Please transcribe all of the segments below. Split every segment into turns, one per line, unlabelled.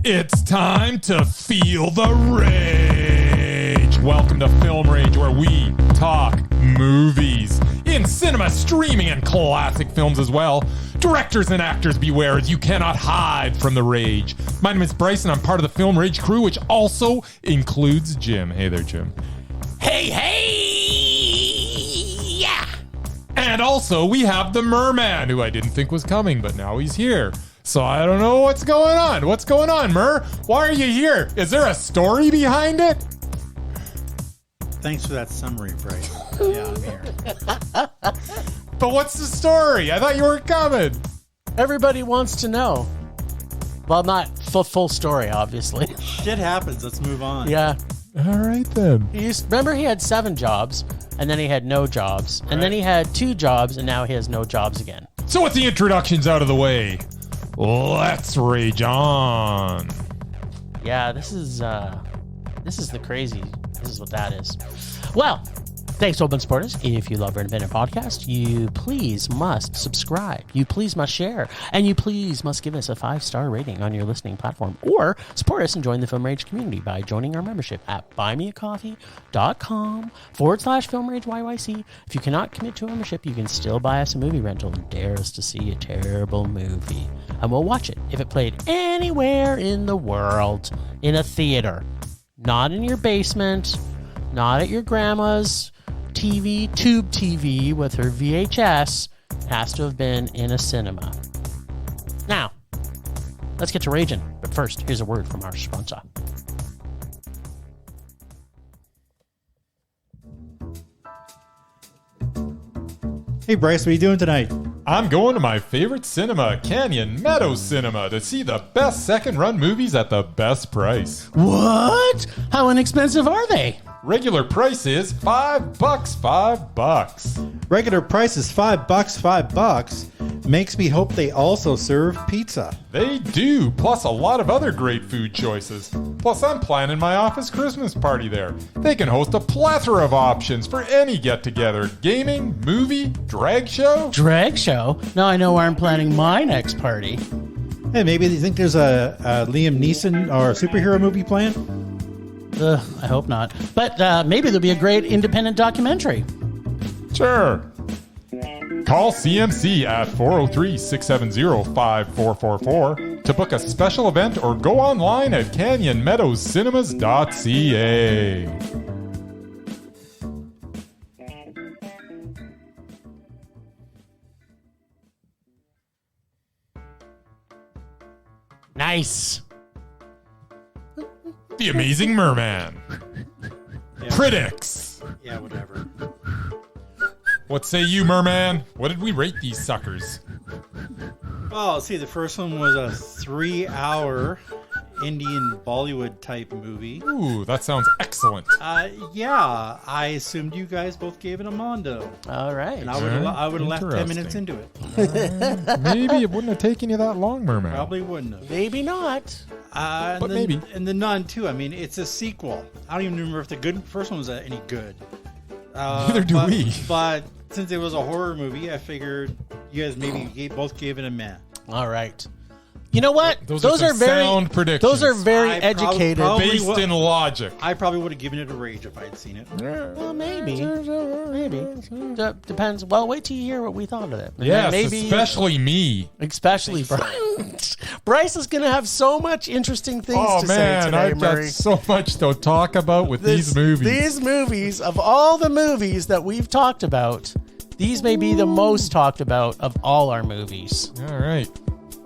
It's time to feel the rage. Welcome to Film Rage, where we talk movies in cinema, streaming, and classic films as well. Directors and actors beware, as you cannot hide from the rage. My name is Bryce, and I'm part of the Film Rage crew, which also includes Jim. Hey there, Jim.
Hey! Yeah!
And also, we have the Merman, who I didn't think was coming, but now he's here. So I don't know what's going on. What's going on, Mur? Why are you here? Is there a story behind it?
Thanks for that summary, Bryce. Yeah, I'm here.
But what's the story? I thought you weren't coming.
Everybody wants to know. Well, not full story, obviously.
Shit happens. Let's move on.
Yeah.
All right, then.
Remember, he had 7 jobs, and then he had no jobs, and then he had 2 jobs, and now he has no jobs again.
So with the introductions out of the way, let's rage on.
Yeah, this is the crazy. This is what that is. Well, thanks to open supporters. If you love our independent podcast, you please must subscribe. You please must share. And you please must give us a 5-star rating on your listening platform. Or support us and join the Film Rage community by joining our membership at buymeacoffee.com/FilmRageYYC. If you cannot commit to a membership, you can still buy us a movie rental and dare us to see a terrible movie. And we'll watch it if it played anywhere in the world in a theater. Not in your basement, not at your grandma's TV, tube TV with her VHS. Has to have been in a cinema. Now, let's get to raging. But first, here's a word from our sponsor.
Hey, Bryce, what are you doing tonight?
I'm going to my favorite cinema, Canyon Meadows Cinema, to see the best second-run movies at the best price.
What? How inexpensive are they?
Regular price is $5, $5.
Regular price is $5. Makes me hope they also serve pizza.
They do, plus a lot of other great food choices. Plus, I'm planning my office Christmas party there. They can host a plethora of options for any get-together. Gaming, movie, drag show.
Drag show? Now I know where I'm planning my next party.
Hey, maybe you think there's a Liam Neeson or a superhero movie planned?
I hope not. But maybe there'll be a great independent documentary.
Sure. Call CMC at 403-670-5444 to book a special event or go online at canyonmeadowscinema.ca.
Nice.
The Amazing Murman.
Yeah.
Critics.
Yeah, whatever.
What say you, Merman? What did we rate these suckers?
Oh, let's see. The first one was a 3-hour Indian Bollywood type movie.
Ooh, that sounds excellent.
Yeah, I assumed you guys both gave it a mondo.
All right.
And I would have left 10 minutes into it.
Maybe it wouldn't have taken you that long, Merman.
Probably wouldn't have.
Maybe not.
But maybe.
And The Nun, too. I mean, it's a sequel. I don't even remember if the first one was any good.
Neither do we.
But since it was a horror movie, I figured you guys maybe both gave it a meh.
All right. You know what?
Those are very sound predictions.
Those are very educated.
Based in logic.
I probably would have given it a rage if I had seen it.
Well, maybe. Depends. Well, wait till you hear what we thought of it. And
yes,
maybe,
especially me.
Especially Bryce. Bryce is going to have so much interesting things to say today,
I've
Murray.
got so much to talk about with these movies.
These movies, of all the movies that we've talked about, these may be the most talked about of all our movies.
All right.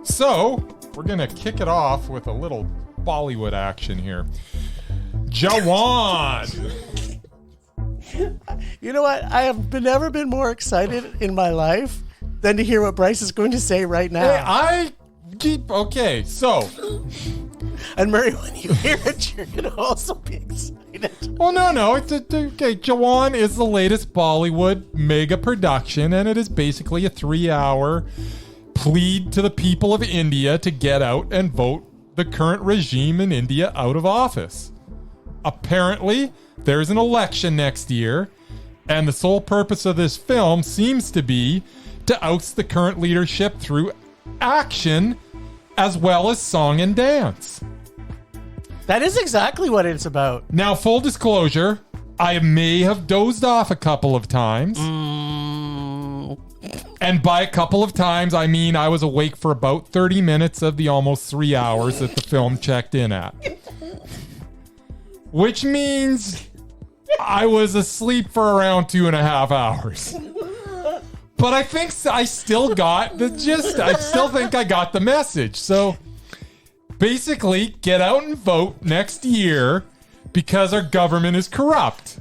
So, we're going to kick it off with a little Bollywood action here. Jawan.
You know what? I have never been more excited in my life than to hear what Bryce is going to say right now.
Okay, so.
And Murray, when you hear it, you're going to also be excited.
Well, no. Okay, Jawan is the latest Bollywood mega production, and it is basically a 3-hour plead to the people of India to get out and vote the current regime in India out of office. Apparently, there's an election next year, and the sole purpose of this film seems to be to oust the current leadership through action as well as song and dance.
That is exactly what it's about.
Now, full disclosure, I may have dozed off a couple of times. And by a couple of times, I mean I was awake for about 30 minutes of the almost 3 hours that the film checked in at. Which means I was asleep for around 2.5 hours. But I think I still got the gist. I still think I got the message. So basically, get out and vote next year because our government is corrupt.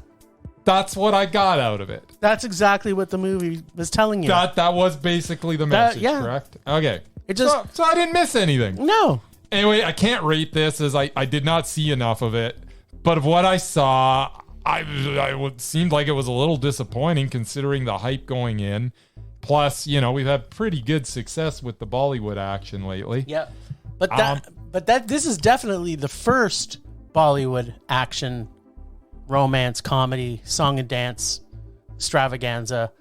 That's what I got out of it.
That's exactly what the movie was telling you.
That was basically the message, correct? Okay. So I didn't miss anything.
No.
Anyway, I can't rate this as I did not see enough of it. But of what I saw, it seemed like it was a little disappointing considering the hype going in. Plus, we've had pretty good success with the Bollywood action lately.
Yeah. But this is definitely the first Bollywood action, romance, comedy, song and dance extravaganza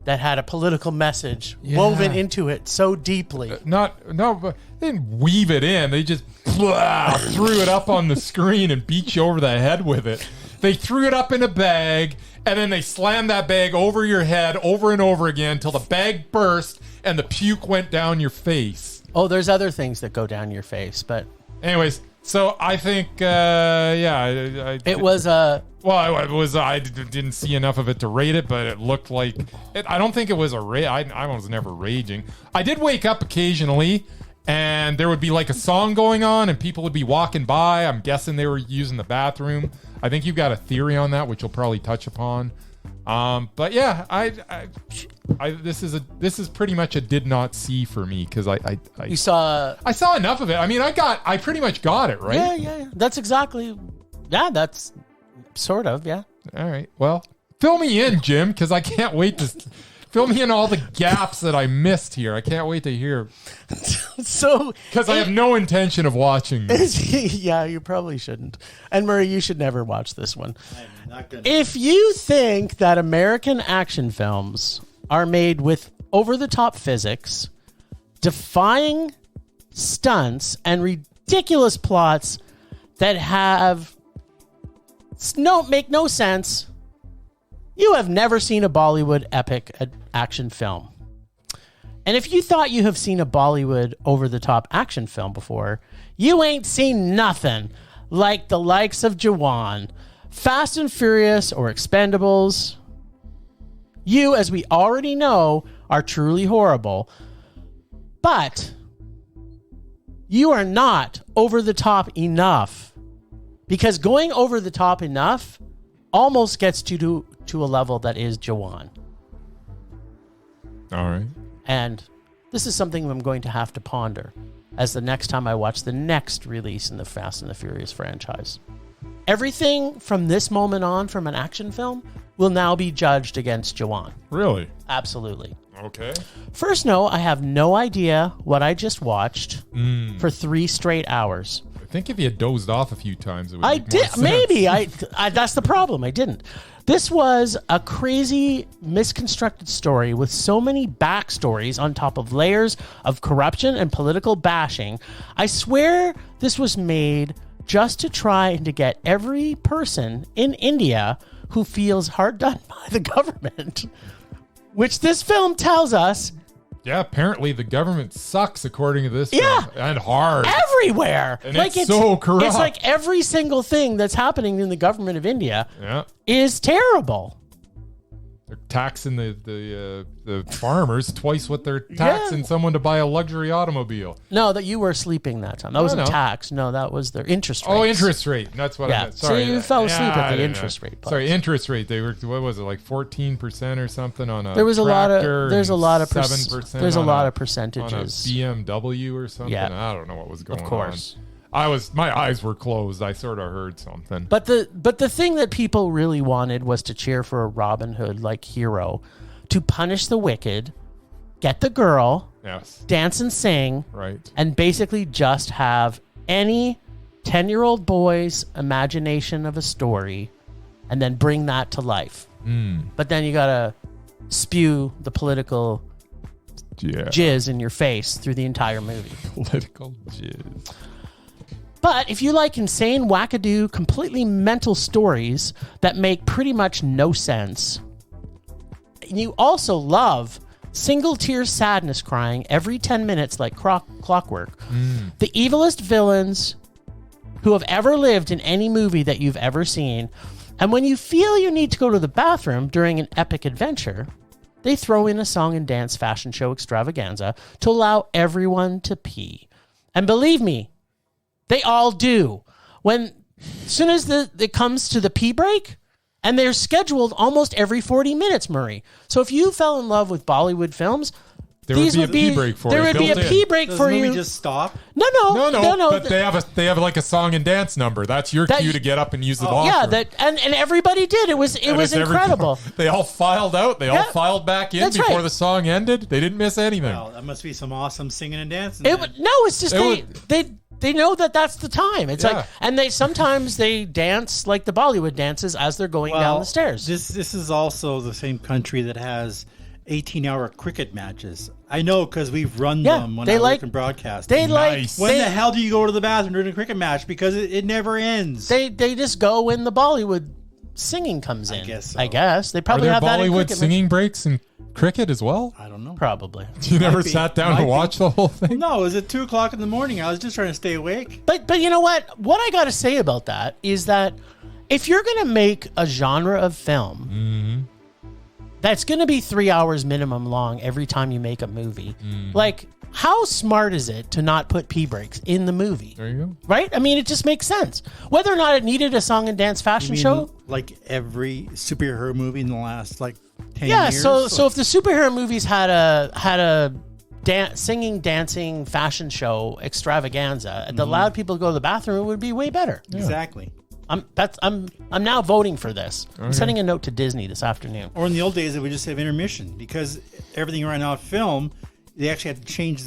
that had a political message woven into it so deeply.
But they didn't weave it in. They just threw it up on the screen and beat you over the head with it. They threw it up in a bag, and then they slammed that bag over your head over and over again until the bag burst and the puke went down your face.
Oh, there's other things that go down your face, but...
Anyways, so I think,
it was a...
Well, I didn't see enough of it to rate it, but it looked like... I don't think it was a rage. I was never raging. I did wake up occasionally, and there would be like a song going on, and people would be walking by. I'm guessing they were using the bathroom. I think you've got a theory on that, which you'll probably touch upon. But yeah, this is pretty much a did not see for me because I saw enough of it. I mean, I pretty much got it right.
Yeah. That's exactly. Yeah, that's sort of. Yeah.
All right. Well, fill me in, Jim, because I can't wait to fill me in all the gaps that I missed here. I can't wait to hear.
So,
because I have no intention of watching this.
Yeah, you probably shouldn't. And Murray, you should never watch this one.
I'm not gonna.
If you think that American action films are made with over-the-top physics, defying stunts, and ridiculous plots that make no sense, you have never seen a Bollywood epic action film. And if you thought you have seen a Bollywood over-the-top action film before, you ain't seen nothing like the likes of Jawan, Fast and Furious, or Expendables. You, as we already know, are truly horrible. But you are not over-the-top enough. Because going over-the-top enough almost gets to a level that is Jawan.
All right.
And this is something I'm going to have to ponder as the next time I watch the next release in the Fast and the Furious franchise. Everything from this moment on from an action film will now be judged against Jawan.
Really?
Absolutely.
Okay.
First note, I have no idea what I just watched for 3 straight hours.
I think if you had dozed off a few times, it would
I
make
did.
more sense.
Maybe. I that's the problem. I didn't. This was a crazy, misconstructed story with so many backstories on top of layers of corruption and political bashing. I swear this was made just to try and to get every person in India who feels hard done by the government, which this film tells us.
Yeah, apparently the government sucks according to this film. And hard.
Everywhere.
And like it's so corrupt.
It's like every single thing that's happening in the government of India is terrible.
They're taxing the farmers twice what they're taxing someone to buy a luxury automobile.
No, that you were sleeping that time. That wasn't tax. No, that was their interest rate.
Oh, interest rate. That's what I meant. Sorry.
So you fell asleep at the interest rate part.
Sorry, interest rate. They were, what was it, like 14% or something on a
There's a lot of 7% there's a lot of percentages.
On a BMW or something. I don't know what was going on.
Of course.
My eyes were closed. I sort of heard something.
But the thing that people really wanted was to cheer for a Robin Hood like hero to punish the wicked, get the girl, dance and sing, and basically just have any 10-year-old boy's imagination of a story and then bring that to life. But then you gotta spew the political jizz in your face through the entire movie.
Political jizz.
But if you like insane, wackadoo, completely mental stories that make pretty much no sense, and you also love single-tear sadness crying every 10 minutes like clockwork, the evilest villains who have ever lived in any movie that you've ever seen, and when you feel you need to go to the bathroom during an epic adventure, they throw in a song and dance fashion show extravaganza to allow everyone to pee. And believe me, they all do. As soon as it comes to the pee break, and they're scheduled almost every 40 minutes, Murray. So if you fell in love with Bollywood films, there would be a pee break for you. There would be a pee break for you.
Does the movie just stop?
No.
But they have like a song and dance number. That's your cue to get up and use the bathroom.
Yeah, and everybody did. It was incredible.
They all filed out. They all filed back in before the song ended. They didn't miss anything.
Well, that must be some awesome singing and dancing.
It's just they know that's the time. It's like, and sometimes they dance like the Bollywood dances as they're going down the stairs.
This is also the same country that has 18-hour cricket matches. I know because we've run them when I work in broadcasting. When the hell do you go to the bathroom during a cricket match? Because it never ends.
They just go when the Bollywood singing comes in. I guess they probably have that in
Bollywood singing breaks in cricket as well.
I don't know.
Probably.
You never sat down to watch the whole thing?
No, it was at 2:00 in the morning. I was just trying to stay awake.
But you know what? What I got to say about that is that if you're going to make a genre of film that's going to be 3 hours minimum long every time you make a movie, like, how smart is it to not put pee breaks in the movie?
There you go.
Right? I mean, it just makes sense. Whether or not it needed a song and dance fashion show.
Like every superhero movie in the last 10 years?
So if the superhero movies had a singing, dancing fashion show extravaganza that allowed people to go to the bathroom, it would be way better.
Yeah. Exactly.
I'm now voting for this. I'm sending a note to Disney this afternoon.
Or in the old days, they would just have intermission because everything right now film, they actually had to change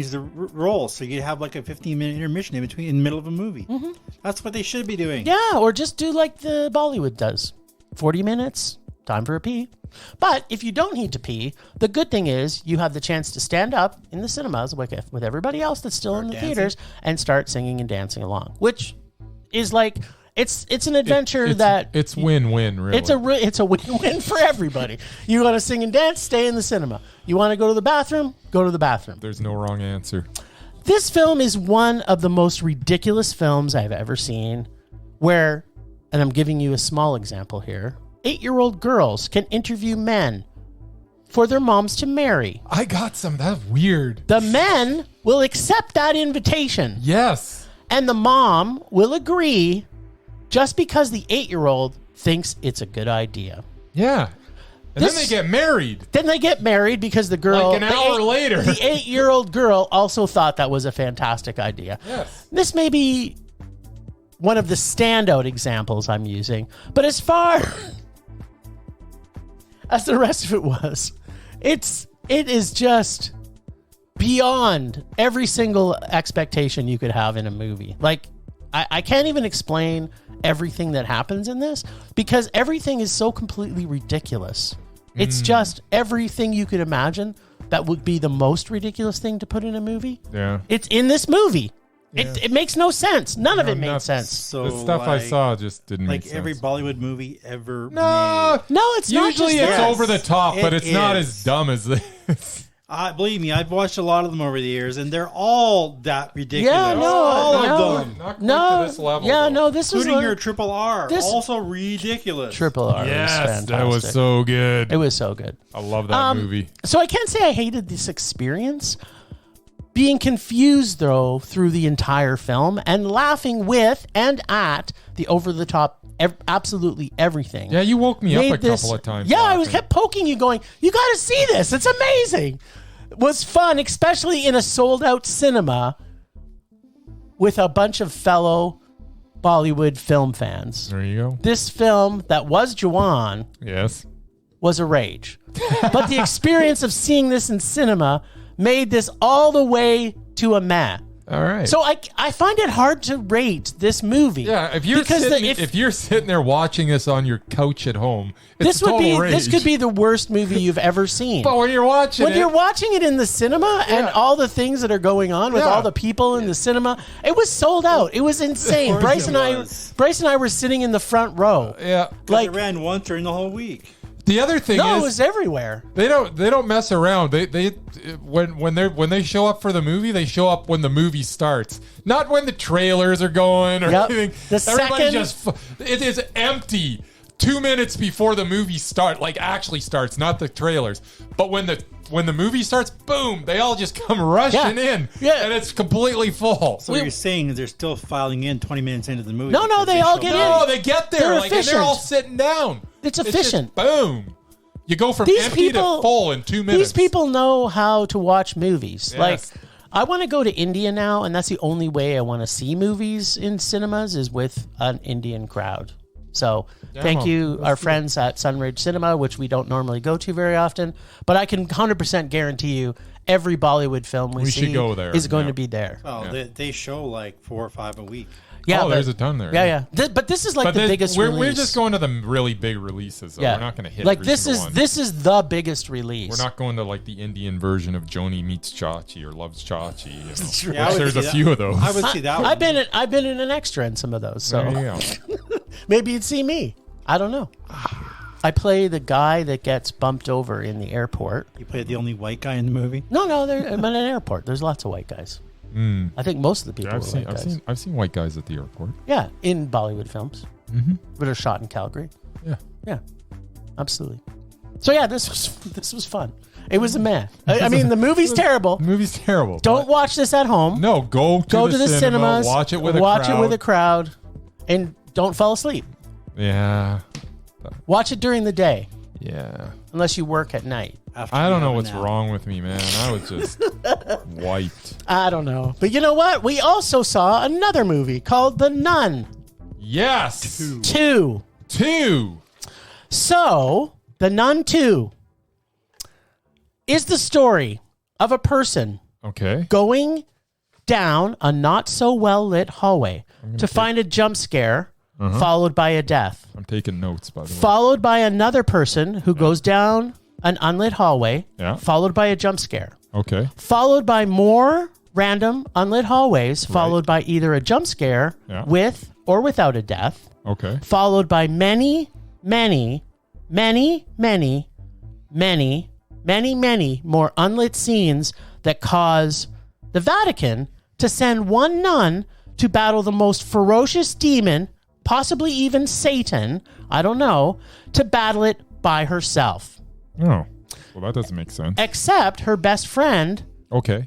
the role, so you have like a 15-minute intermission in the middle of a movie. That's what they should be doing.
Yeah, or just do like the Bollywood does, 40 minutes, time for a pee. But if you don't need to pee, the good thing is you have the chance to stand up in the cinemas with everybody else that's still in the theaters and start singing and dancing along, which is like. It's an adventure
it's win-win, really.
It's a win-win for everybody. You want to sing and dance, stay in the cinema. You want to go to the bathroom, go to the bathroom.
There's no wrong answer.
This film is one of the most ridiculous films I've ever seen where, and I'm giving you a small example here, 8-year-old girls can interview men for their moms to marry.
I got some. That's weird.
The men will accept that invitation.
Yes.
And the mom will agree just because the 8-year-old thinks it's a good idea.
Yeah. And then they get married.
Then they get married because the girl...
Like an hour later.
The 8-year-old girl also thought that was a fantastic idea.
Yes.
This may be one of the standout examples I'm using. But as far as the rest of it was, it is just beyond every single expectation you could have in a movie. Like, I can't even explain everything that happens in this because everything is so completely ridiculous. It's just everything you could imagine that would be the most ridiculous thing to put in a movie.
Yeah.
It's in this movie. Yeah. It makes no sense. None of it made sense.
So
the stuff I saw just didn't make sense.
Like every Bollywood movie ever made.
No, it's not.
Usually it's over the top, but it's not as dumb as this.
Believe me, I've watched a lot of them over the years, and they're all that ridiculous.
Yeah,
all of them.
Not quite to this level.
Yeah,
though.
no, this was
including your Triple R. Also ridiculous.
Triple R.
Yes,
was fantastic.
that was so good.
It was so good.
I love that movie.
So I can't say I hated this experience. Being confused, though, through the entire film and laughing with and at the over-the-top absolutely everything.
Yeah, you woke me up a couple of times.
Yeah, I kept poking you going, you got to see this. It's amazing. It was fun, especially in a sold-out cinema with a bunch of fellow Bollywood film fans.
There you go.
This film that was Jawan was a rage. But the experience of seeing this in cinema made this all the way to a meh.
All right.
So I find it hard to rate this movie.
Yeah, if you're sitting there watching this on your couch at home, it's
this could be the worst movie you've ever seen.
But when you're watching
it in the cinema and all the things that are going on with all the people in the cinema, it was sold out. It was insane. Bryce and I were sitting in the front row.
Yeah,
like it ran once during the whole week.
The other thing is,
it was everywhere.
They don't mess around. When they show up for the movie, they show up when the movie starts, not when the trailers are going or anything. It is empty 2 minutes before the movie actually starts, not the trailers. But when the movie starts, boom, they all just come rushing in, and it's completely full.
So what you're saying is they're still filing in 20 minutes into the movie.
No, they all get in.
No, they get there, and they're all sitting down.
It's efficient.
It's just, boom. You go from empty to full in 2 minutes.
These people know how to watch movies. Yes. Like, I want to go to India now, and that's the only way I want to see movies in cinemas is with an Indian crowd. So thank you, our friends at Sunridge Cinema, which we don't normally go to very often. But I can 100% guarantee you every Bollywood film we see
go there.
is going to be there.
Well, they show like 4 or 5 a week.
Yeah,
there's a ton there.
Yeah. But this is like the biggest release.
We're just going to the really big releases. So we're not going to hit
this is the biggest release.
We're not going to like the Indian version of Joni Meets Chachi or Loves Chachi. You know,
there's
a few of those.
I would see that one.
I've been in an extra in some of those. So
there you go.
Maybe you'd see me. I don't know. I play the guy that gets bumped over in the airport.
You play the only white guy in the movie?
No, I'm at an airport. There's lots of white guys. I think most of the people are white guys.
I've seen white guys at the airport.
Yeah, in Bollywood films that are shot in Calgary. Yeah, absolutely. So yeah, this was fun. It was a meh. I mean, the movie's terrible.
The movie's terrible.
Don't watch this at home.
No, go to the cinemas. Watch it with a crowd,
and don't fall asleep.
Yeah.
Watch it during the day.
Yeah.
Unless you work at night.
I don't know what's wrong with me, man. I was just wiped.
I don't know. But you know what? We also saw another movie called The Nun.
Yes.
Two. So, The Nun 2 is the story of a person going down a not so well lit hallway to find a jump scare followed by a death.
I'm taking notes, by the way.
Followed by another person who goes down an unlit hallway, followed by a jump scare.
Okay.
Followed by more random unlit hallways, followed by either a jump scare with or without a death.
Okay.
Followed by many, many, many, many, many, many, many more unlit scenes that cause the Vatican to send one nun to battle the most ferocious demon, possibly even Satan, I don't know, to battle it by herself.
Oh, well, that doesn't make sense.
Except her best friend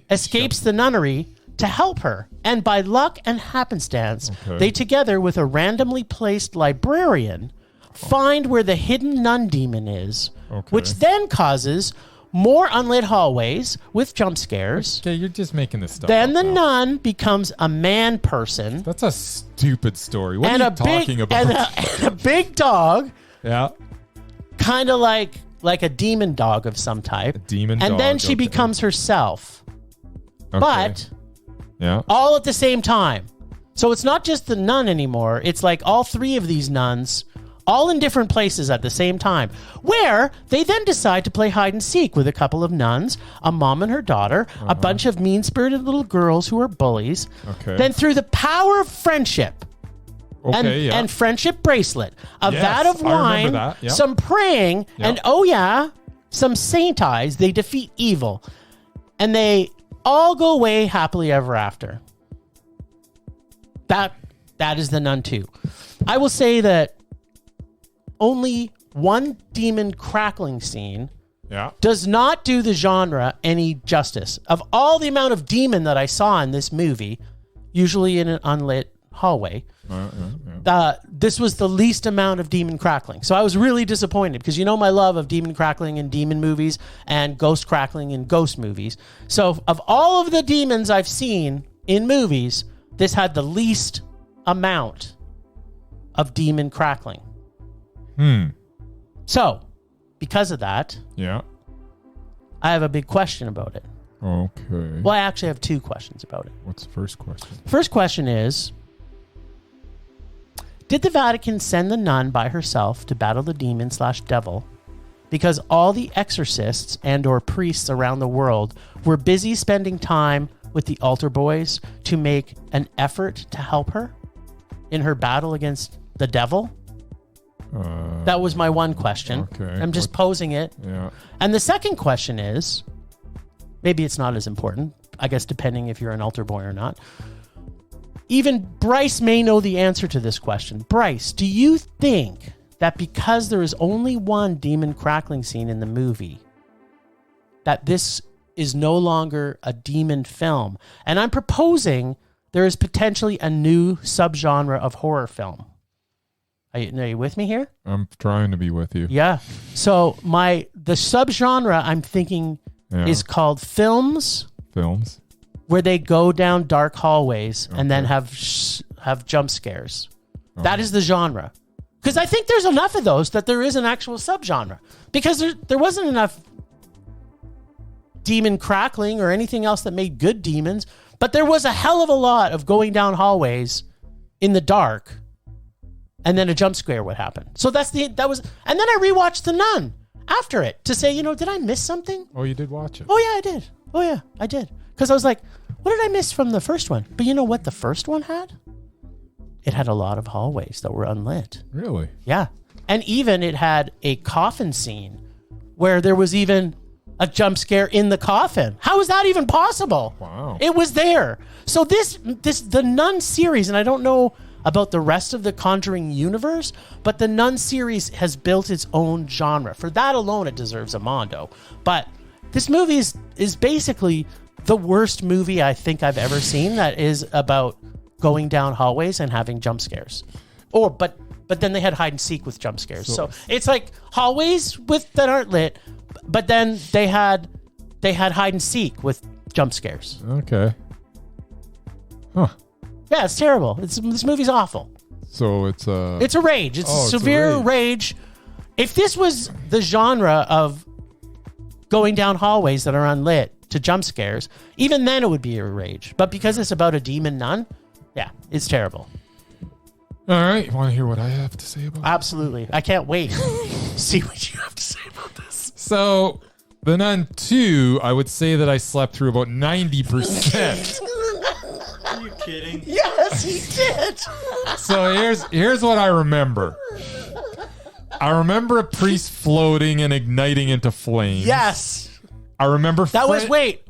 escapes the nunnery to help her. And by luck and happenstance, they together with a randomly placed librarian find where the hidden nun demon is, which then causes more unlit hallways with jump scares.
Okay, you're just making this stuff
Then
up
the
now.
nun becomes a man person.
That's a stupid story. What are you talking about?
And a big dog.
Yeah.
Kind of like a demon dog of some type.
A demon
and
dog.
then she becomes herself.
Okay.
But all at the same time. So it's not just the nun anymore. It's like all three of these nuns all in different places at the same time, where they then decide to play hide and seek with a couple of nuns, a mom and her daughter, a bunch of mean-spirited little girls who are bullies. Then through the power of friendship and friendship bracelet, a vat of wine, some praying, and some saint eyes, they defeat evil. And they all go away happily ever after. That is The Nun 2. I will say that only one demon crackling scene does not do the genre any justice. Of all the amount of demon that I saw in this movie, usually in an unlit hallway, this was the least amount of demon crackling. So I was really disappointed because you know my love of demon crackling in demon movies and ghost crackling in ghost movies. So of all of the demons I've seen in movies, this had the least amount of demon crackling. So, because of that, I have a big question about it.
Okay.
Well, I actually have 2 questions about it.
What's the first question?
First question is, did the Vatican send the nun by herself to battle the demon/devil because all the exorcists and or priests around the world were busy spending time with the altar boys to make an effort to help her in her battle against the devil? That was my one question.
Okay.
I'm just posing it.
Yeah.
And the second question is, maybe it's not as important, I guess, depending if you're an altar boy or not. Even Bryce may know the answer to this question. Bryce, do you think that because there is only one demon crackling scene in the movie, that this is no longer a demon film? And I'm proposing there is potentially a new subgenre of horror film. Are you with me here?
I'm trying to be with you.
Yeah. So the subgenre I'm thinking is called films where they go down dark hallways and then have jump scares. That is the genre. Because I think there's enough of those that there is an actual subgenre. Because there wasn't enough demon crackling or anything else that made good demons, but there was a hell of a lot of going down hallways in the dark, and then a jump scare would happen. So and then I rewatched The Nun after it to say, did I miss something?
Oh, you did watch it?
Oh yeah, I did. Oh yeah, I did. Because I was like, what did I miss from the first one? But you know what the first one had? It had a lot of hallways that were unlit.
Really?
Yeah. And even it had a coffin scene where there was even a jump scare in the coffin. How is that even possible?
Wow.
It was there. So the Nun series, and I don't know about the rest of the Conjuring universe, but the Nun series has built its own genre. For that alone, it deserves a Mondo. But this movie is basically the worst movie I think I've ever seen that is about going down hallways and having jump scares. But then they had hide and seek with jump scares. So it's like hallways that aren't lit, but then they had hide and seek with jump scares.
Okay. Huh.
Yeah, it's terrible. This movie's awful.
So it's a
rage. It's a severe rage. If this was the genre of going down hallways that are unlit to jump scares, even then it would be a rage. But because it's about a demon nun, yeah, it's terrible.
All right. You want to hear what I have to say about it?
Absolutely. I can't wait to see what you have to say about this.
So, The Nun 2, I would say that I slept through about 90%.
Are you kidding?
Yes, he did.
So here's what I remember. I remember a priest floating and igniting into flames.
Yes.
I remember
that was wait.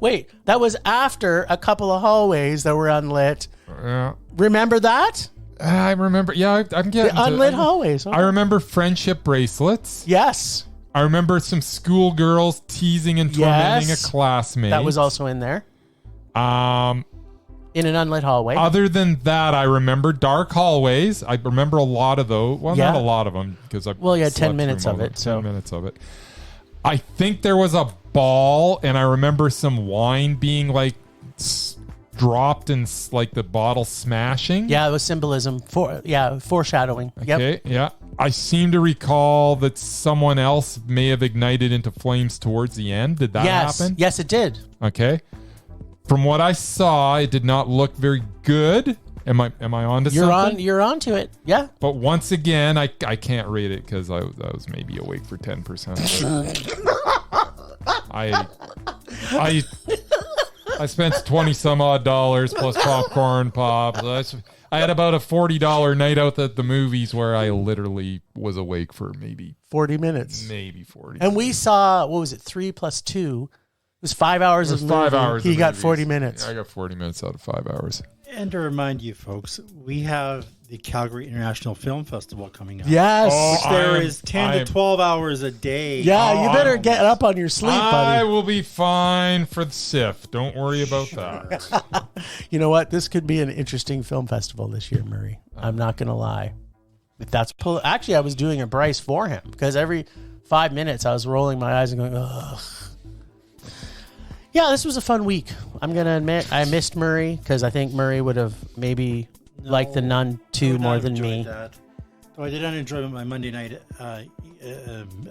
That was after a couple of hallways that were unlit.
Yeah.
Remember that?
I remember. Yeah, I'm getting
the unlit hallways. Okay.
I remember friendship bracelets.
Yes.
I remember some schoolgirls teasing and tormenting a classmate.
That was also in there. In an unlit hallway.
Other than that, I remember dark hallways. I remember a lot of those. Well, not a lot of them because I.
Well, you had 10 minutes of it.
10 minutes of it. I think there was a ball, and I remember some wine being like dropped and like the bottle smashing.
Yeah, it was symbolism. Foreshadowing.
Okay.
Yep.
Yeah. I seem to recall that someone else may have ignited into flames towards the end. Did that happen?
Yes, it did.
Okay. From what I saw, it did not look very good. Am I onto something?
You're onto it. Yeah.
But once again, I can't rate it because I was maybe awake for 10%. I spent $20 some odd plus popcorn pops. I had about a $40 night out at the movies where I literally was awake for maybe
40 minutes.
Maybe 40.
And we saw, what was it, 3 + 2? It was 5 hours of movie.
5 hours.
He got 40 minutes.
Yeah, I got 40 minutes out of 5 hours.
And to remind you folks, we have the Calgary International Film Festival coming up.
Yes.
Which there is 10 to 12 hours a day.
Yeah, you better get up on your sleep, buddy.
I will be fine for the SIF. Don't worry about that.
You know what? This could be an interesting film festival this year, Murray. I'm not going to lie. If that's actually, I was doing a Bryce for him because every 5 minutes I was rolling my eyes and going, ugh. Yeah, this was a fun week. I'm going to admit I missed Murray because I think Murray would have maybe liked The Nun 2 more than me.
That. I did not enjoy my Monday night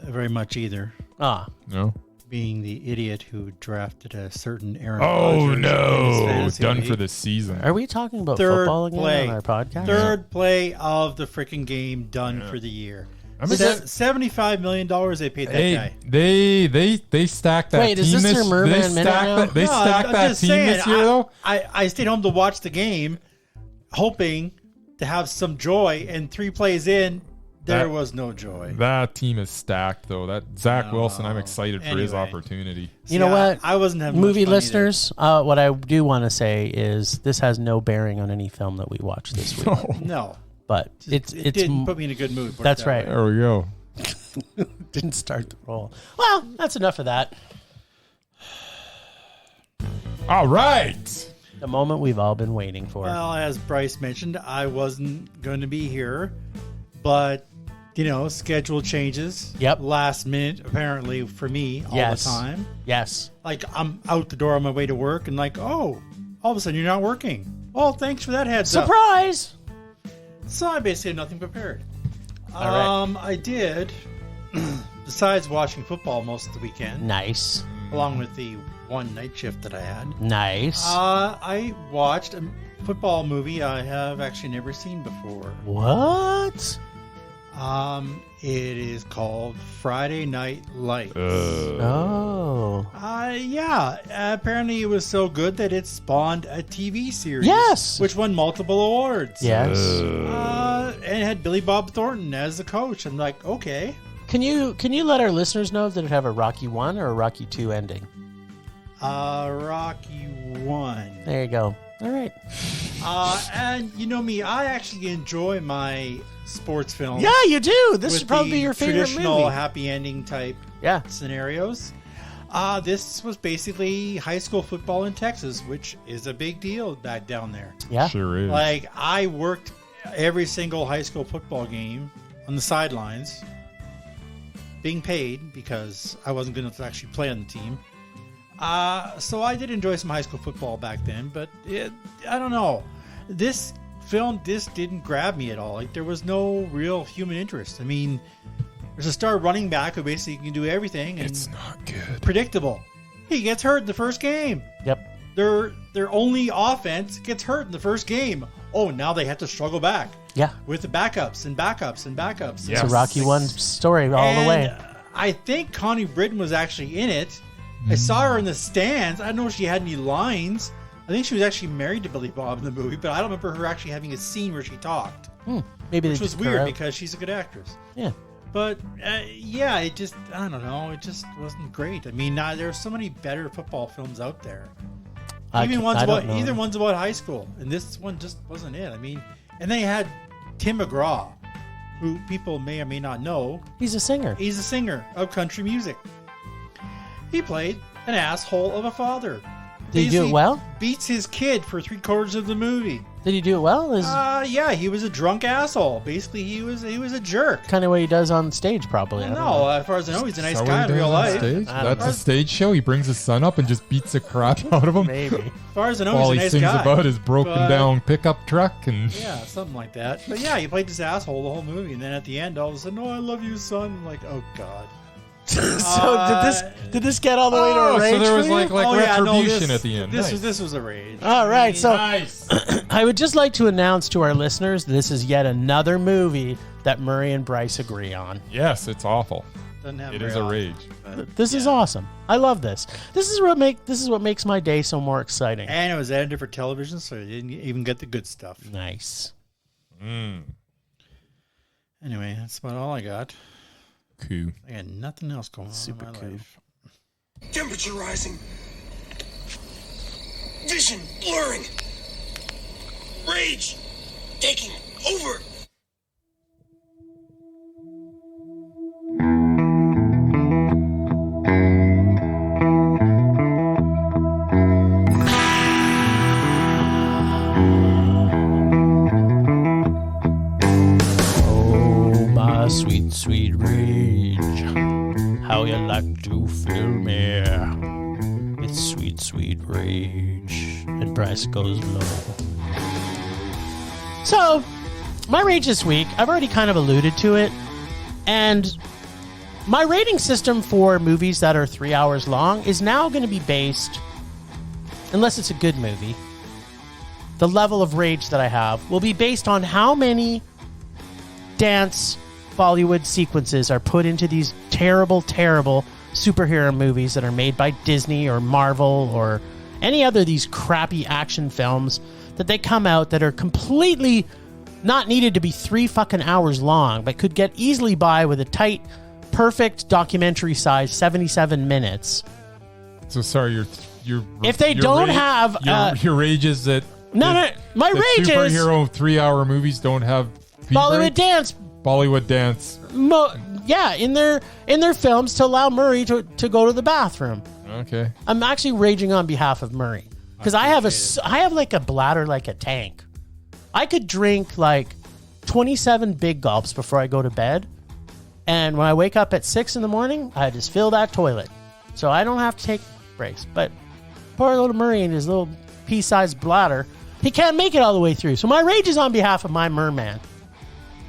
very much either.
Ah.
No?
being the idiot who drafted a certain Aaron
Oh,
Rodgers
no. Done for the season.
Are we talking about football again on our podcast?
Third play of the freaking game done for the year. $75 million they paid that guy.
They stacked that team.
Wait, is this your Murman Minute now?
They stacked that team this year, though?
I stayed home to watch the game, hoping to have some joy, and 3 plays in, there was no joy.
That team is stacked, though. That Zach Wilson, I'm excited for his opportunity.
You know what?
I wasn't having
movie listeners. What I do want to say is this has no bearing on any film that we watched this week.
No,
but it
didn't put me in a good mood.
That's right.
There we go.
Didn't start the roll. Well, that's enough of that.
All right.
The moment we've all been waiting for.
Well, as Bryce mentioned, I wasn't going to be here, but schedule changes.
Yep.
Last minute, apparently, for me all the time.
Yes.
Like, I'm out the door on my way to work, and like, oh, all of a sudden you're not working. Oh, thanks for that heads up.
Surprise!
So I basically had nothing prepared.
All right.
I did, besides watching football most of the weekend.
Nice.
Along with the one night shift that I had.
Nice.
I watched a football movie I have actually never seen before.
What?
It is called Friday Night Lights. Yeah. Apparently, it was so good that it spawned a TV series.
Yes,
which won multiple awards.
Yes.
And it had Billy Bob Thornton as the coach. I'm like, okay.
Can you let our listeners know that it have a Rocky 1 or a Rocky 2 ending?
Rocky 1.
There you go. All right.
And you know me, I actually enjoy my sports films.
Yeah, you do. This is probably your favorite
traditional
movie.
happy ending type scenarios. This was basically high school football in Texas, which is a big deal back down there.
Yeah,
sure is.
Like, I worked every single high school football game on the sidelines, being paid because I wasn't going to actually play on the team. So I did enjoy some high school football back then, but I don't know. This film just didn't grab me at all. Like, there was no real human interest. I mean, there's a star running back who basically can do everything. And
it's not good.
Predictable. He gets hurt in the first game.
Yep.
Their only offense gets hurt in the first game. Oh, now they have to struggle back.
Yeah.
With the backups and backups and backups.
Yes. It's a Rocky 1 story all the way.
I think Connie Britton was actually in it. I saw her in the stands. I don't know if she had any lines. I think she was actually married to Billy Bob in the movie, but I don't remember her actually having a scene where she talked.
Maybe
which was weird because she's a good actress.
Yeah.
But, it just, I don't know. It just wasn't great. I mean, there are so many better football films out there. Even ones about high school. And this one just wasn't it. I mean, and they had Tim McGraw, who people may or may not know.
He's a singer.
He's a singer of country music. He played an asshole of a father.
Did he do it well?
Beats his kid for 3/4 of the movie.
Did he do it well?
Yeah, he was a drunk asshole. Basically, he was a jerk.
Kind of what he does on stage, probably.
No, as far as I know, he's a nice guy in real life.
That's a stage show. He brings his son up and just beats the crap out of him.
Maybe.
As far as I know,
while
he's a nice
he
guy.
sings about his broken down pickup truck and
something like that. But yeah, he played this asshole the whole movie, and then at the end, all of a sudden, I love you, son. I'm like, oh god.
So did this get all the way to a rage?
So there was like retribution
at
the end.
This was a rage.
All right, so
nice.
I would just like to announce to our listeners this is yet another movie that Murray and Bryce agree on.
Yes, it's awful.
It
is a rage.
This is awesome. I love this. This is what makes my day so more exciting.
And it was edited for television, so you didn't even get the good stuff.
Nice.
Anyway, that's about all I got.
Cool.
I got nothing else going on
Super
in my
cool.
life.
Temperature rising. Vision blurring. Rage taking over.
Oh, my sweet, sweet rage. How you like to fill me with sweet, sweet rage. And Bryce goes low. So, my rage this week, I've already kind of alluded to it. And my rating system for movies that are 3 hours long is now going to be based, unless it's a good movie, the level of rage that I have will be based on how many dance Bollywood sequences are put into these terrible, terrible superhero movies that are made by Disney or Marvel or any other of these crappy action films that they come out that are completely not needed to be 3 fucking hours long, but could get easily by with a tight, perfect documentary size 77 minutes.
So sorry,
if they don't have
your rage is that
my rage is
superhero 3 hour movies don't have
Bollywood dance. In their films to allow Murray to go to the bathroom.
Okay.
I'm actually raging on behalf of Murray because I have like a bladder like a tank. I could drink like 27 big gulps before I go to bed, and when I wake up at 6 in the morning, I just fill that toilet, so I don't have to take breaks. But poor little Murray and his little pea-sized bladder, he can't make it all the way through. So my rage is on behalf of my merman.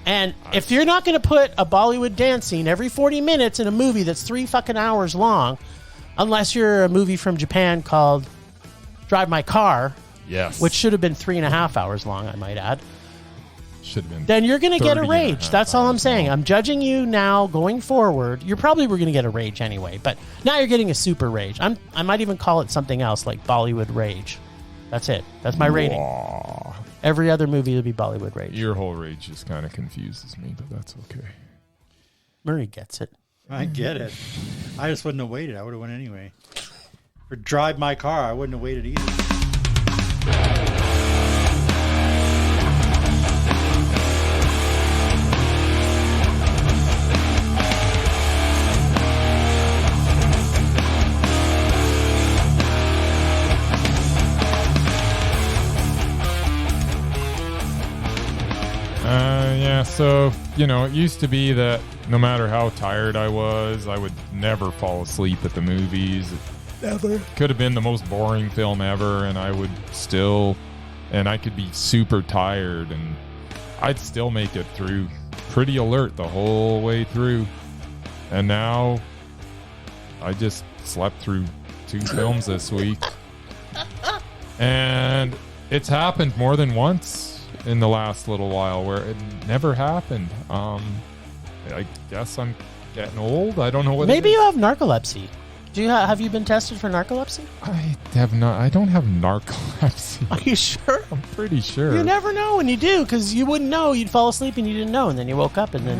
And if you're not going to put a Bollywood dance scene every 40 minutes in a movie that's 3 fucking hours long, unless you're a movie from Japan called Drive My Car,
yes,
which should have been 3.5 hours long, I might add.
Should have been.
Then you're going to get a rage. That's all I'm saying.
Long.
I'm judging you now going forward. You probably were going to get a rage anyway, but now you're getting a super rage. I might even call it something else like Bollywood rage. That's it. That's my rating.
Aww.
Every other movie will be Bollywood rage.
Your whole rage just kind of confuses me, but that's okay.
Murray gets it.
I get it. I just wouldn't have waited. I would have went anyway. For Drive My Car, I wouldn't have waited either.
So, it used to be that no matter how tired I was, I would never fall asleep at the movies. Never. Could have been the most boring film ever, and I would still, and I could be super tired, and I'd still make it through pretty alert the whole way through. And now, I just slept through 2 films this week. And it's happened more than once in the last little while where it never happened. I guess I'm getting old. I don't know what.
Maybe you have narcolepsy. Have you been tested for narcolepsy?
I have not. I don't have narcolepsy.
Are you sure?
I'm pretty sure.
You never know when you do, because you wouldn't know. You'd fall asleep and you didn't know, and then you woke up and then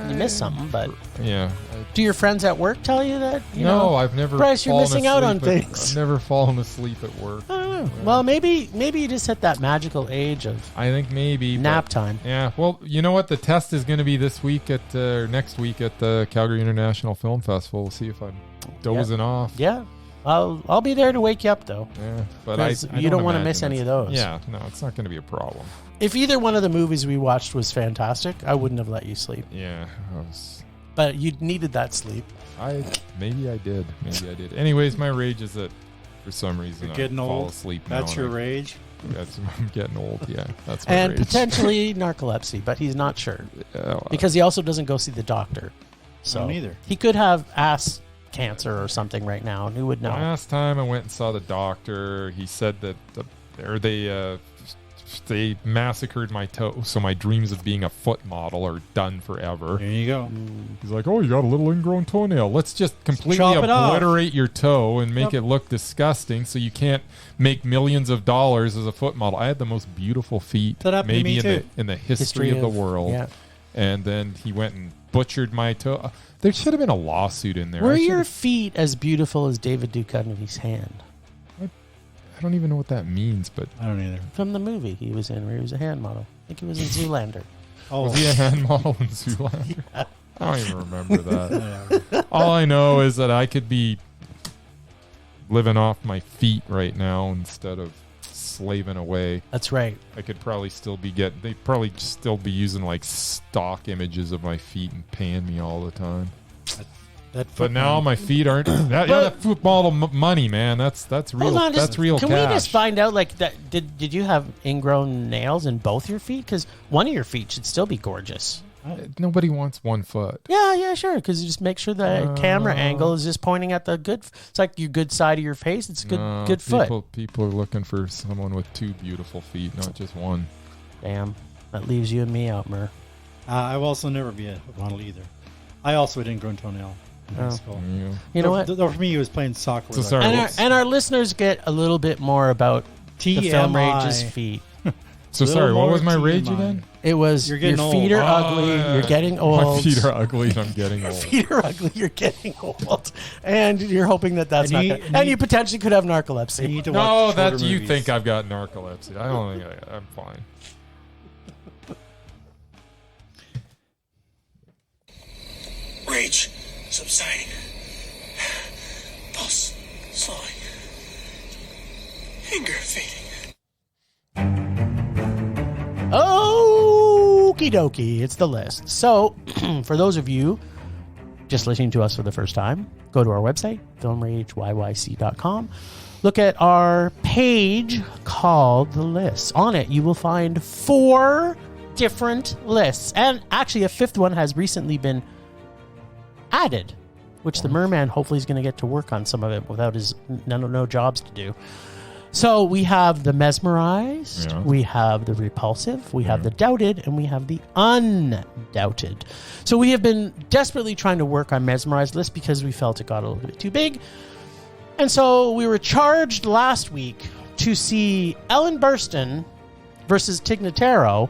you missed something. But
yeah.
Do your friends at work tell you that?
No, I've never.
Bryce, you're missing out on things.
I've never fallen asleep at work.
I don't know. Yeah. Well, maybe you just hit that magical age of.
I think maybe
nap time.
Yeah. Well, you know what? The test is going to be this week next week at the Calgary International Film Festival. We'll see if I'm dozing off.
Yeah. I'll be there to wake you up though.
Yeah, but
you don't want to miss any of those.
Yeah, no, it's not going to be a problem.
If either one of the movies we watched was fantastic, I wouldn't have let you sleep.
Yeah,
but you needed that sleep.
Maybe I did. Anyways, my rage is that for some reason I fall asleep.
That's your rage.
I'm getting old. Yeah, that's my
and
rage.
Potentially narcolepsy, but he's not sure because he also doesn't go see the doctor. So
neither.
He could have ass cancer or something right now, and who would know?
Last time I went and saw the doctor, he said that they massacred my toe, so my dreams of being a foot model are done forever.
There you go.
He's like, oh, you got a little ingrown toenail. Let's just completely obliterate your toe and make it look disgusting so you can't make millions of dollars as a foot model. I had the most beautiful feet maybe in the history of the world. Yeah. And then he went and butchered my toe. There should have been a lawsuit in there.
Were your feet as beautiful as David Duchovny's hand?
I don't even know what that means, but
I don't either.
From the movie he was in, where he was a hand model. I think he was in Zoolander.
Was he a hand model in Zoolander? Yeah. I don't even remember that. All I know is that I could be living off my feet right now instead of slaving away.
That's right.
I could probably still be they'd probably still be using like stock images of my feet and paying me all the time. But now my feet aren't. That foot model money, man. That's real.
Hold on,
that's real.
Can
cash.
we just find out like that? Did you have ingrown nails in both your feet? Because one of your feet should still be gorgeous.
Nobody wants 1 foot.
Yeah, sure. Because you just make sure the camera angle is just pointing at the good. It's like your good side of your face. It's good foot.
People are looking for someone with 2 beautiful feet, not just 1.
Damn, that leaves you and me out, Mur.
I will also never be a model either. I also didn't grow a toenail in high school.
Yeah.
You know what?
For me, it was playing soccer.
So sorry.
And our listeners get a little bit more about the film Rage's feet.
So sorry, what was my rage again?
It was your feet are ugly, you're getting old.
My feet are ugly and I'm getting old.
Your feet are ugly, you're getting old. And you're hoping that's not going to... And you potentially could have narcolepsy.
No, that you think I've got narcolepsy. I don't think I'm fine.
Rage subsiding. Pulse slowing. Anger fading.
Okie dokie, it's the list. So, for those of you just listening to us for the first time, go to our website, filmrageyyc.com. Look at our page called The List. On it, you will find 4 different lists. And actually, a 5th one has recently been added, which the Merman hopefully is going to get to work on some of it without his no jobs to do. So we have the Mesmerized, we have the Repulsive, we have the Doubted, and we have the Undoubted. So we have been desperately trying to work on Mesmerized list because we felt it got a little bit too big. And so we were charged last week to see Ellen Burstyn versus Tig Notaro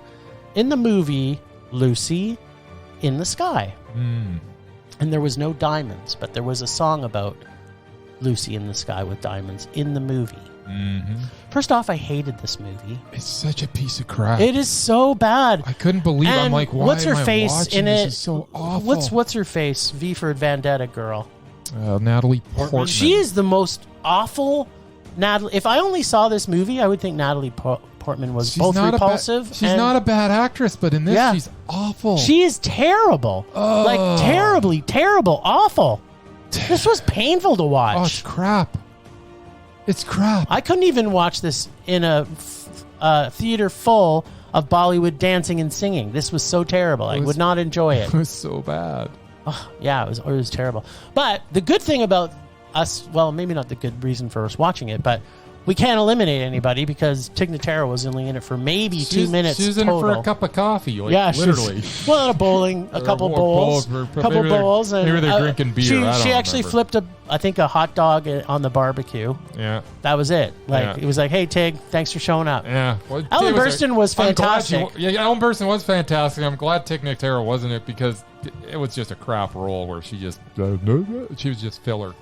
in the movie Lucy in the Sky. And there was no diamonds, but there was a song about Lucy in the Sky with diamonds in the movie. First off, I hated this movie.
It's such a piece of crap.
It is so bad.
I couldn't believe.
And
I'm like, why
what's her
am I
face
watching
in
this?
it?
Is so awful.
What's her face? V for Vendetta girl.
Natalie Portman.
She is the most awful. Natalie. If I only saw this movie, I would think Natalie Portman was both repulsive.
She's not a bad actress, but in this, she's awful.
She is terrible. Like terribly, terrible, awful. This was painful to watch.
Oh, it's crap. It's crap.
I couldn't even watch this in a theater full of Bollywood dancing and singing. This was so terrible. I would not enjoy it.
It was so bad.
Oh, yeah, it was terrible. But the good thing about us, well, maybe not the good reason for us watching it, but we can't eliminate anybody because Tig Notaro was only in it for maybe 2 minutes
She was in it for a cup of coffee, literally.
Well, a bowling, a couple bowls. And,
maybe they're drinking beer.
She actually flipped a hot dog on the barbecue.
Yeah.
That was it. It was like, hey, Tig, thanks for showing up.
Yeah.
Well, Ellen Burstyn was fantastic.
Ellen Burstyn was fantastic. I'm glad Tig Notaro wasn't it because it was just a crap role where she was just filler.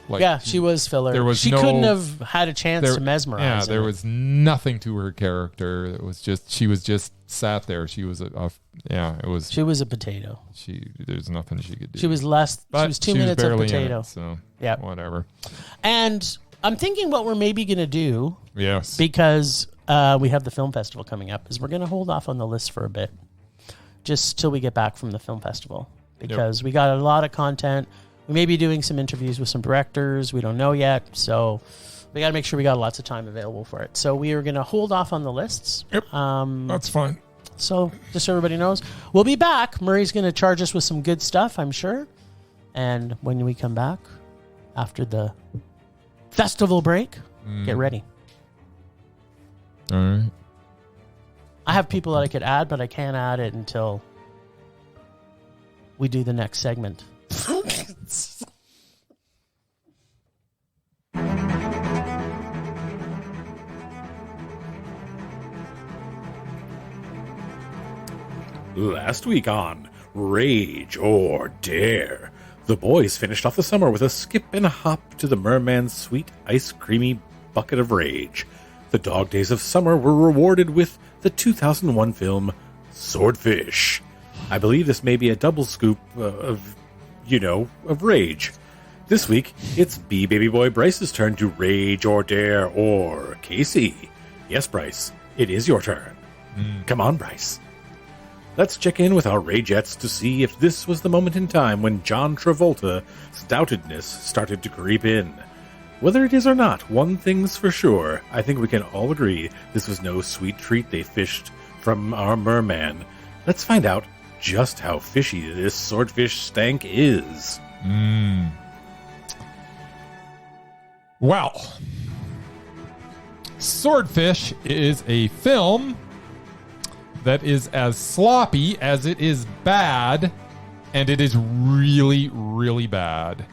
She was filler. She couldn't have had a chance to mesmerize.
Yeah, there was nothing to her character. It was just she was just sat there. She was She was a potato. There's nothing she could do.
She was 2 minutes of potato.
So
yeah,
whatever.
And I'm thinking what we're maybe gonna do.
Yes.
Because we have the film festival coming up, is we're gonna hold off on the list for a bit, just till we get back from the film festival. Because we got a lot of content. We may be doing some interviews with some directors. We don't know yet. So we got to make sure we got lots of time available for it. So we are going to hold off on the lists.
Yep. That's fine.
So just so everybody knows, we'll be back. Murray's going to charge us with some good stuff, I'm sure. And when we come back after the festival break, get ready.
All right.
I have people that I could add, but I can't add it until we do the next segment.
Last week on Rage or Dare, the boys finished off the summer with a skip and a hop to the Merman's sweet, ice-creamy bucket of rage. The dog days of summer were rewarded with the 2001 film Swordfish. I believe this may be a double scoop of rage. This week, it's baby boy Bryce's turn to rage or dare or Casey. Yes, Bryce, it is your turn. Come on, Bryce. Let's check in with our rageettes to see if this was the moment in time when John Travolta's stoutedness started to creep in. Whether it is or not, one thing's for sure. I think we can all agree this was no sweet treat they fished from our merman. Let's find out just how fishy this swordfish stank is.
Well, Swordfish is a film that is as sloppy as it is bad, and it is really, really bad.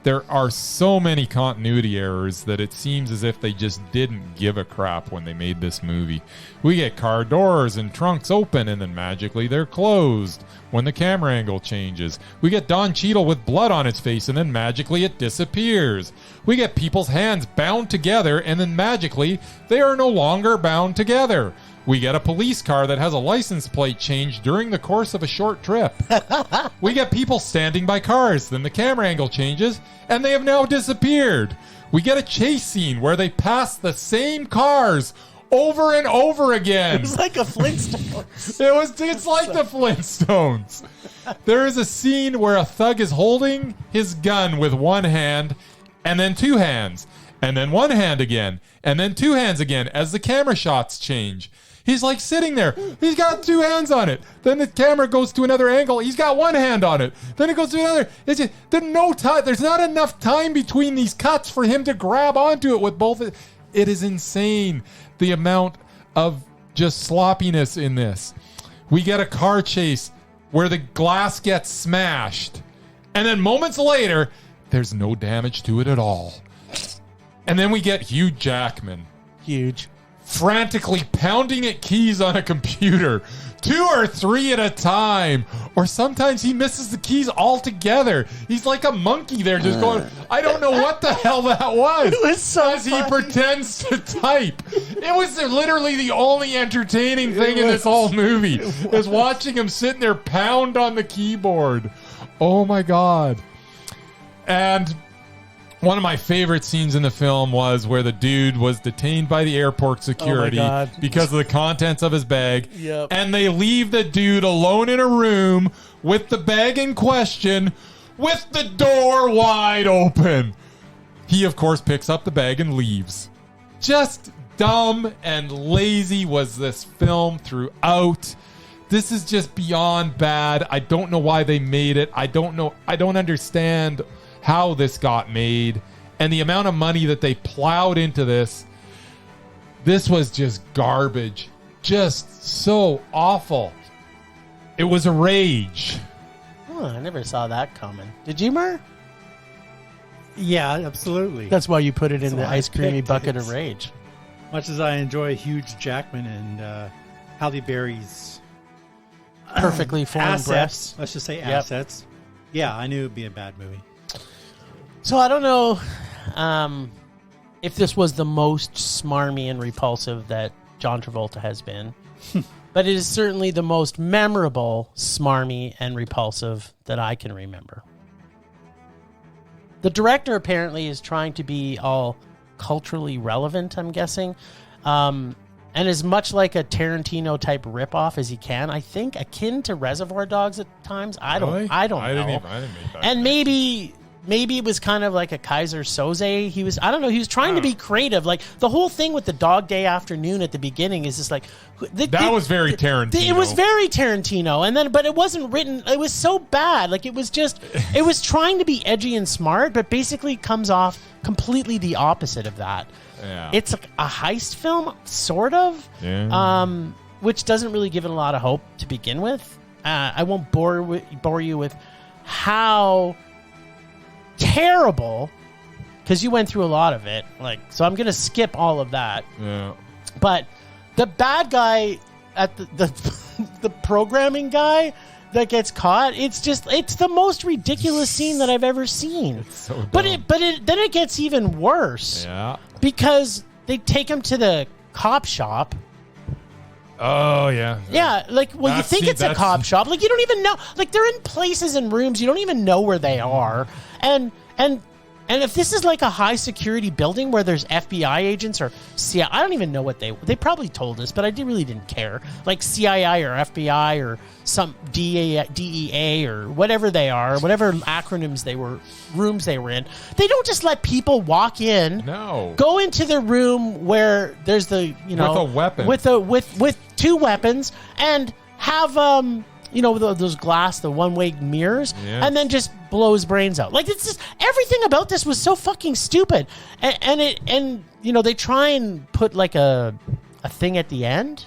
There are so many continuity errors that it seems as if they just didn't give a crap when they made this movie. We get car doors and trunks open, and then magically they're closed when the camera angle changes. We get Don Cheadle with blood on his face, and then magically it disappears. We get people's hands bound together, and then magically they are no longer bound together. We get a police car that has a license plate change during the course of a short trip. We get people standing by cars, then the camera angle changes, and they have now disappeared. We get a chase scene where they pass the same cars over and over again.
It was like a Flintstones.
It's like the Flintstones. There is a scene where a thug is holding his gun with one hand, and then two hands, and then one hand again, and then two hands again as the camera shots change. He's like sitting there. He's got two hands on it. Then the camera goes to another angle. He's got one hand on it. Then it goes to another. It's just, there's no time. There's not enough time between these cuts for him to grab onto it with both. It is insane, the amount of just sloppiness in this. We get a car chase where the glass gets smashed, and then moments later, there's no damage to it at all. And then we get Hugh Jackman.
Huge.
Frantically pounding at keys on a computer, 2 or 3 at a time, or sometimes he misses the keys altogether. He's like a monkey there, just going, I don't know what the hell that was.
It was so
as he pretends to type. It was literally the only entertaining thing in this whole movie, is watching him sitting there pound on the keyboard. Oh my God. And one of my favorite scenes in the film was where the dude was detained by the airport security because of the contents of his bag.
Yep.
And they leave the dude alone in a room with the bag in question with the door wide open. He, of course, picks up the bag and leaves. Just dumb and lazy was this film throughout. This is just beyond bad. I don't know why they made it. I don't know. I don't understand how this got made, and the amount of money that they plowed into this. This was just garbage. Just so awful. It was a rage.
Oh, I never saw that coming. Did you, Mur?
Yeah, absolutely.
That's why you put it in the ice creamy bucket of rage.
Much as I enjoy Hugh Jackman and Halle Berry's
perfectly formed
assets,
breasts.
let's just say assets. Yeah, I knew it would be a bad movie.
So I don't know if this was the most smarmy and repulsive that John Travolta has been, but it is certainly the most memorable, smarmy, and repulsive that I can remember. The director apparently is trying to be all culturally relevant, I'm guessing, and as much like a Tarantino-type ripoff as he can. I think akin to Reservoir Dogs at times. I don't know.
I didn't make that.
And maybe it was kind of like a Kaiser Soze. He was trying to be creative. Like the whole thing with the Dog Day Afternoon at the beginning is just like
that was very Tarantino.
It was very Tarantino, but it wasn't written. It was so bad. Like it was trying to be edgy and smart, but basically comes off completely the opposite of that.
Yeah.
It's like a heist film, sort of, which doesn't really give it a lot of hope to begin with. I won't bore you with how terrible, because you went through a lot of it. So I'm gonna skip all of that.
Yeah.
But the bad guy at the programming guy that gets caught, it's the most ridiculous scene that I've ever seen.
It's so dumb.
But then it gets even worse.
Yeah.
Because they take him to the cop shop.
Oh, yeah.
Yeah, you think it's a cop shop. You don't even know. They're in places and rooms you don't even know where they are. And if this is like a high security building where there's FBI agents or CIA, I don't even know what they probably told us, but I really didn't care. Like CIA or FBI or some DEA or whatever they are, whatever acronyms rooms they were in. They don't just let people walk in.
No.
Go into the room where there's with a weapon. With 2 weapons and have those glass, the one-way mirrors,
Yes.
and then just blow his brains out. Like, it's just everything about this was so fucking stupid. And they try and put like a thing at the end,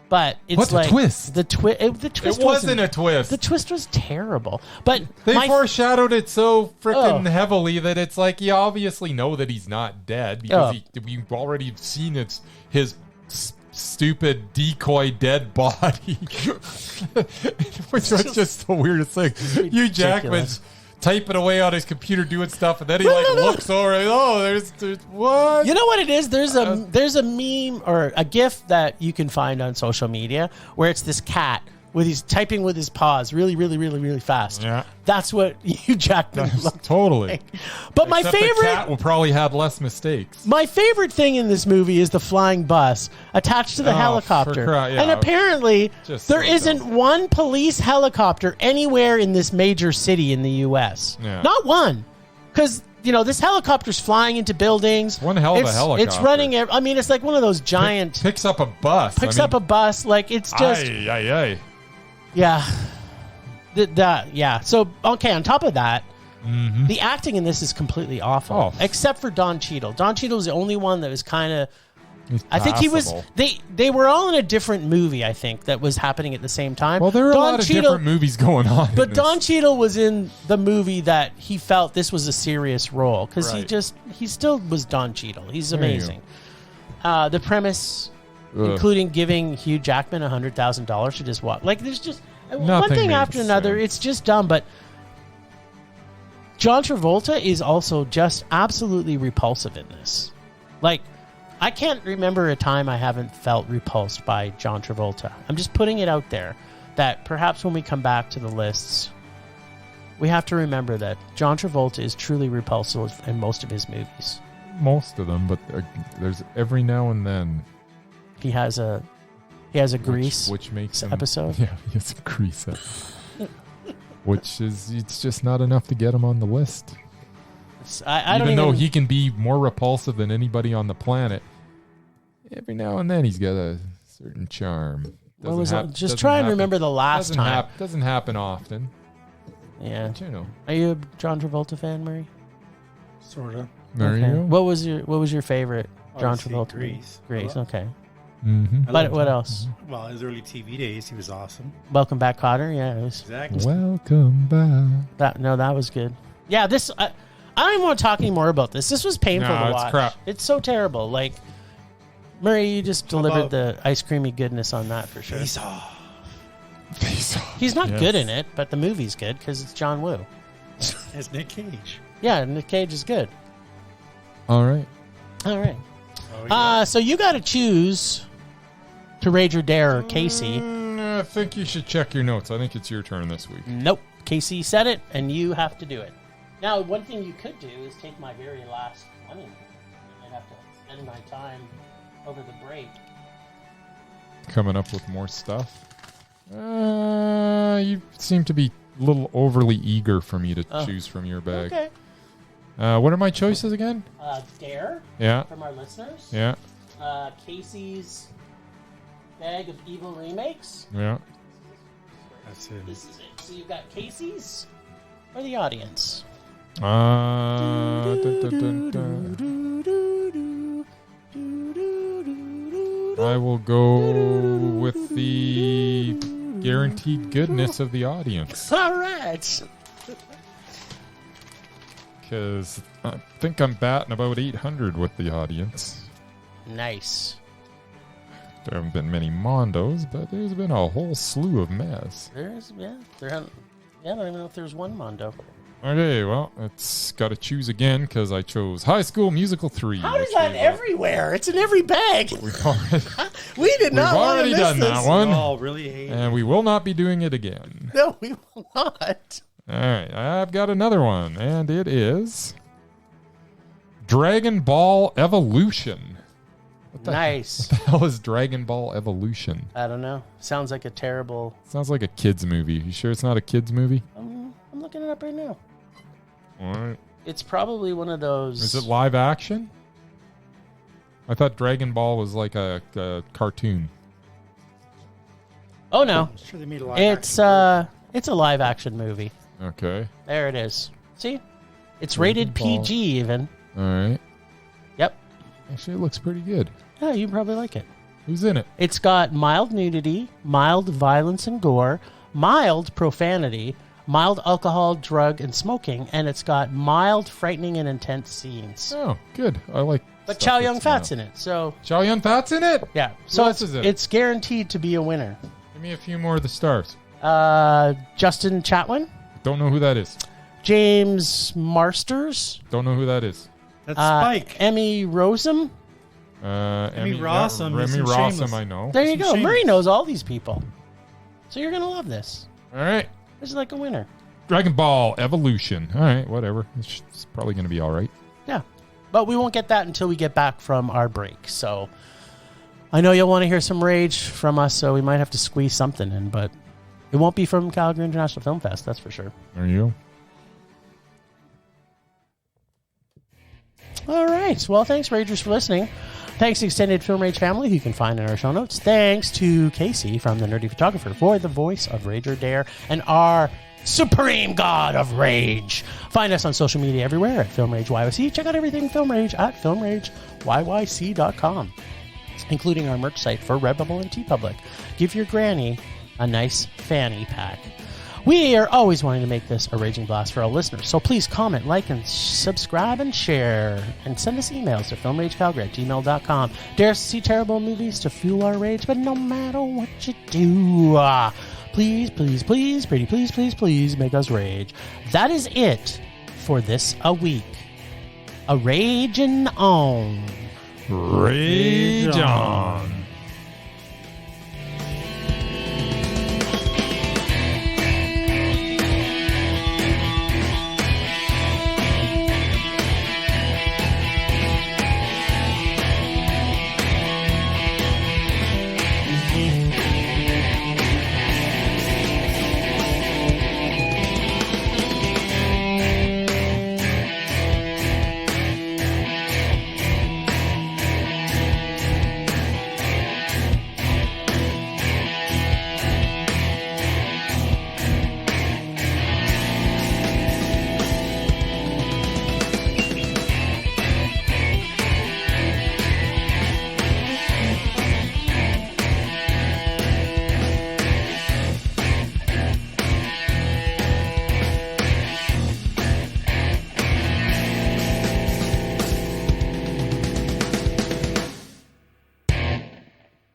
but it's
What's
like
a twist?
The twist
It wasn't a twist.
The twist was terrible. But
They foreshadowed it so freaking heavily that it's like you obviously know that he's not dead because we've already seen his stupid decoy dead body, which was just the weirdest thing. Hugh Jackman's typing away on his computer doing stuff, and then he looks over and there's what?
You know what it is? There's a meme or a GIF that you can find on social media where it's this cat with he's typing with his paws really, really, really, really fast.
Yeah.
That's what Hugh Jackman looked
totally.
like. But my
Except
favorite
the cat will probably have less mistakes.
My favorite thing in this movie is the flying bus attached to the helicopter. And apparently there isn't one police helicopter anywhere in this major city in the U.S.
Yeah.
Not one. Because, this helicopter's flying into buildings.
One hell of a helicopter.
It's running. It's like one of those giant.
Picks up a bus.
Up a bus. Like, it's just.
Aye.
Yeah. Yeah. So, okay, on top of that, the acting in this is completely awful. Except for Don Cheadle. Don Cheadle was the only one that was kind of... I think he was... They were all in a different movie, I think, that was happening at the same time.
Well, there were a lot of different movies going on.
But Don Cheadle was in the movie that he felt this was a serious role. Because he still was Don Cheadle. He's amazing. The premise... including giving Hugh Jackman $100,000 to just walk. Like, there's just one thing after another. It's just dumb. But John Travolta is also just absolutely repulsive in this. Like, I can't remember a time I haven't felt repulsed by John Travolta. I'm just putting it out there that perhaps when we come back to the lists, we have to remember that John Travolta is truly repulsive in most of his movies.
Most of them, but there's every now and then.
He has a Grease
which makes him,
episode.
Yeah, he has a Grease episode. Which is, it's just not enough to get him on the list. Even though he can be more repulsive than anybody on the planet, every now and then he's got a certain charm.
Just try and remember the last time.
Doesn't happen often.
Yeah.
But,
Are you a John Travolta fan, Murray?
Sort of.
There you go.
What was your favorite John Travolta? Grease. Okay.
Mm-hmm.
But what else?
Well, his early TV days, he was awesome.
Welcome Back, Kotter. Yeah, it was.
Exactly.
Welcome back.
That was good. Yeah, this. I don't even want to talk anymore about this. This was painful to watch.
It's crap.
It's so terrible. Like, Murray, you just delivered the ice creamy goodness on that for sure.
Face Off.
He's not good in it, but the movie's good because it's John Woo.
It's Nick Cage.
Yeah, Nick Cage is good.
All right.
Oh, yeah.
So you got to choose to Rage or Dare or Casey.
I think you should check your notes. I think it's your turn this week.
Nope. Casey said it, and you have to do it. Now, one thing you could do is take my very last one. I might have to spend my time over the break.
Coming up with more stuff. You seem to be a little overly eager for me to choose from your bag.
Okay.
What are my choices again?
Dare.
Yeah.
From our listeners.
Yeah.
Casey's bag of evil remakes.
Yeah.
That's it.
This is it. So you've got Casey's or the audience.
Dun, dun, dun. I will go with the guaranteed goodness of the audience.
All right.
Because I think I'm batting about 800 with the audience.
Nice.
There haven't been many Mondos, but there's been a whole slew of mess.
I don't even know if there's one Mondo.
Okay, well, it's got to choose again because I chose High School Musical 3.
How is that everywhere? It's in every bag.
We've already,
we did not.
We've already done
this.
that one.
Oh, really hate
and we will not be doing it again.
No, we will not.
All right, I've got another one, and it is Dragon Ball Evolution.
Nice.
What the hell is Dragon Ball Evolution?
I don't know. Sounds like a terrible...
Sounds like a kid's movie. You sure it's not a kid's movie?
I'm looking it up right now.
All right.
It's probably one of those...
Is it live action? I thought Dragon Ball was like a cartoon.
Oh no,
I'm sure they made a live
it's
action
it's a live action movie.
Okay.
There it is. See, it's rated PG even.
All right.
Yep.
Actually, it looks pretty good.
Yeah, you probably like it.
Who's in it?
It's got mild nudity, mild violence and gore, mild profanity, mild alcohol, drug, and smoking, and it's got mild, frightening, and intense scenes.
Oh, good. I like.
But Chow Yun-fat's in it, so
Chow Yun-fat's in it.
yeah.
Who
So
else is in it?
it's guaranteed to be a winner.
Give me a few more of the stars.
Justin Chatwin,
Don't know who that is.
James Marsters,
Don't know who that is.
That's Spike.
Emmy Rossum.
Emmy
Rossum is
Remy
in
Rossum,
Shameless.
I know.
There you
Some
go.
Shameless.
Murray knows all these people, so you're gonna love this.
All right.
This is like a winner.
Dragon Ball Evolution. All right, whatever. It's probably going to be all right.
Yeah. But we won't get that until we get back from our break. So I know you'll want to hear some rage from us, so we might have to squeeze something in, but it won't be from Calgary International Film Fest, that's for sure.
There you go.
All right. Well, thanks, Ragers, for listening. Thanks to Extended Film Rage family, who you can find in our show notes. Thanks to Casey from The Nerdy Photographer for the voice of Rage or Dare and our supreme god of rage. Find us on social media everywhere at Film Rage YYC. Check out everything Film Rage at filmrageyyc.com, including our merch site for Redbubble and TeePublic. Give your granny a nice fanny pack. We are always wanting to make this a raging blast for our listeners, so please comment, like, and subscribe and share. And send us emails to filmragecalgary@gmail.com. Dare us to see terrible movies to fuel our rage, but no matter what you do, please, please, please, pretty please, please, please make us rage. That is it for this a week. A raging on.
Rage on.